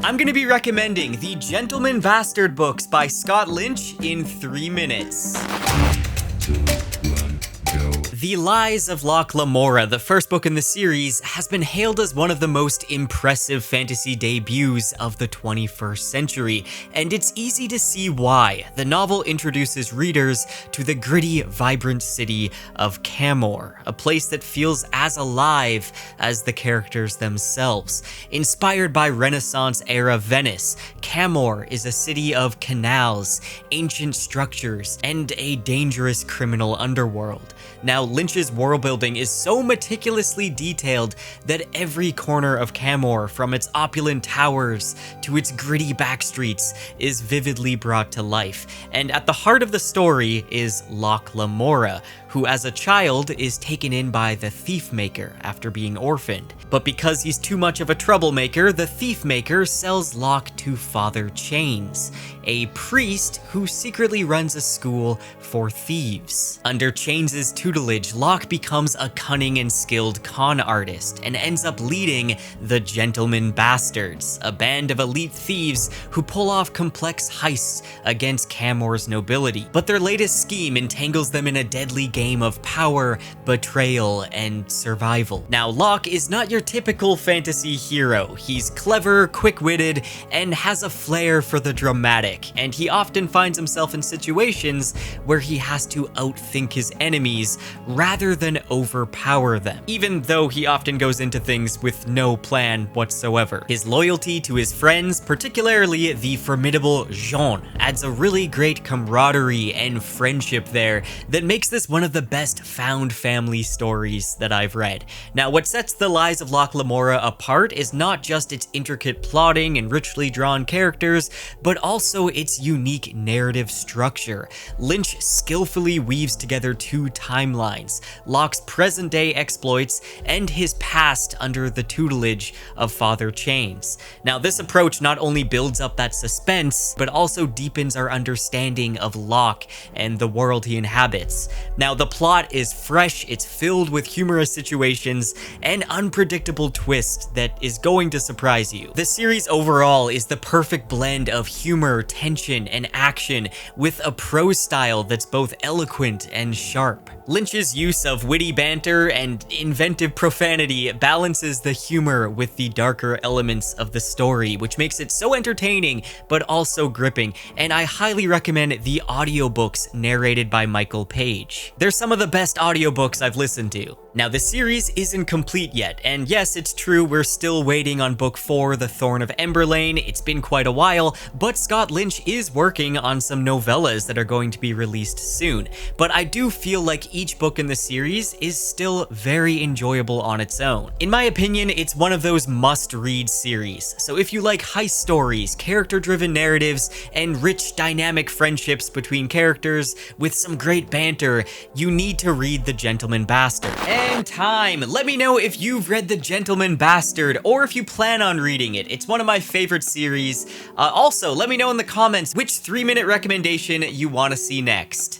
I'm going to be recommending the Gentleman Bastard books by Scott Lynch in 3 minutes. The Lies of Locke Lamora, the first book in the series, has been hailed as one of the most impressive fantasy debuts of the 21st century, and it's easy to see why. The novel introduces readers to the gritty, vibrant city of Camorr, a place that feels as alive as the characters themselves. Inspired by Renaissance-era Venice, Camorr is a city of canals, ancient structures, and a dangerous criminal underworld. Now, Lynch's world building is so meticulously detailed that every corner of Camorr, from its opulent towers to its gritty backstreets, is vividly brought to life. And at the heart of the story is Locke Lamora, who as a child is taken in by the Thief Maker after being orphaned. But because he's too much of a troublemaker, the Thief Maker sells Locke to Father Chains, a priest who secretly runs a school for thieves. Under Chains' tutelage, Locke becomes a cunning and skilled con artist and ends up leading the Gentleman Bastards, a band of elite thieves who pull off complex heists against Camorr's nobility. But their latest scheme entangles them in a deadly game of power, betrayal, and survival. Now, Locke is not your typical fantasy hero. He's clever, quick-witted, and has a flair for the dramatic, and he often finds himself in situations where he has to outthink his enemies rather than overpower them, even though he often goes into things with no plan whatsoever. His loyalty to his friends, particularly the formidable Jean, adds a really great camaraderie and friendship there that makes this one of the best found family stories that I've read. Now, what sets The Lies of Locke Lamora apart is not just its intricate plotting and richly drawn characters, but also its unique narrative structure. Lynch skillfully weaves together two timelines, Locke's present-day exploits and his past under the tutelage of Father Chains. Now, this approach not only builds up that suspense, but also deepens our understanding of Locke and the world he inhabits. Now, the plot is fresh, it's filled with humorous situations, and unpredictable twists that is going to surprise you. The series overall is the perfect blend of humor, tension, and action, with a prose style that's both eloquent and sharp. Lynch's use of witty banter and inventive profanity balances the humor with the darker elements of the story, which makes it so entertaining but also gripping, and I highly recommend the audiobooks narrated by Michael Page. They're some of the best audiobooks I've listened to. Now, the series isn't complete yet, and yes, it's true, we're still waiting on book 4, The Thorn of Emberlane. It's been quite a while, but Scott Lynch is working on some novellas that are going to be released soon. But I do feel like each book in the series is still very enjoyable on its own. In my opinion, it's one of those must-read series. So if you like heist stories, character-driven narratives, and rich, dynamic friendships between characters with some great banter, you need to read The Gentleman Bastard. And time! Let me know if you've read The Gentleman Bastard, or if you plan on reading it. It's one of my favorite series. Also, let me know in the comments which 3-minute recommendation you want to see next.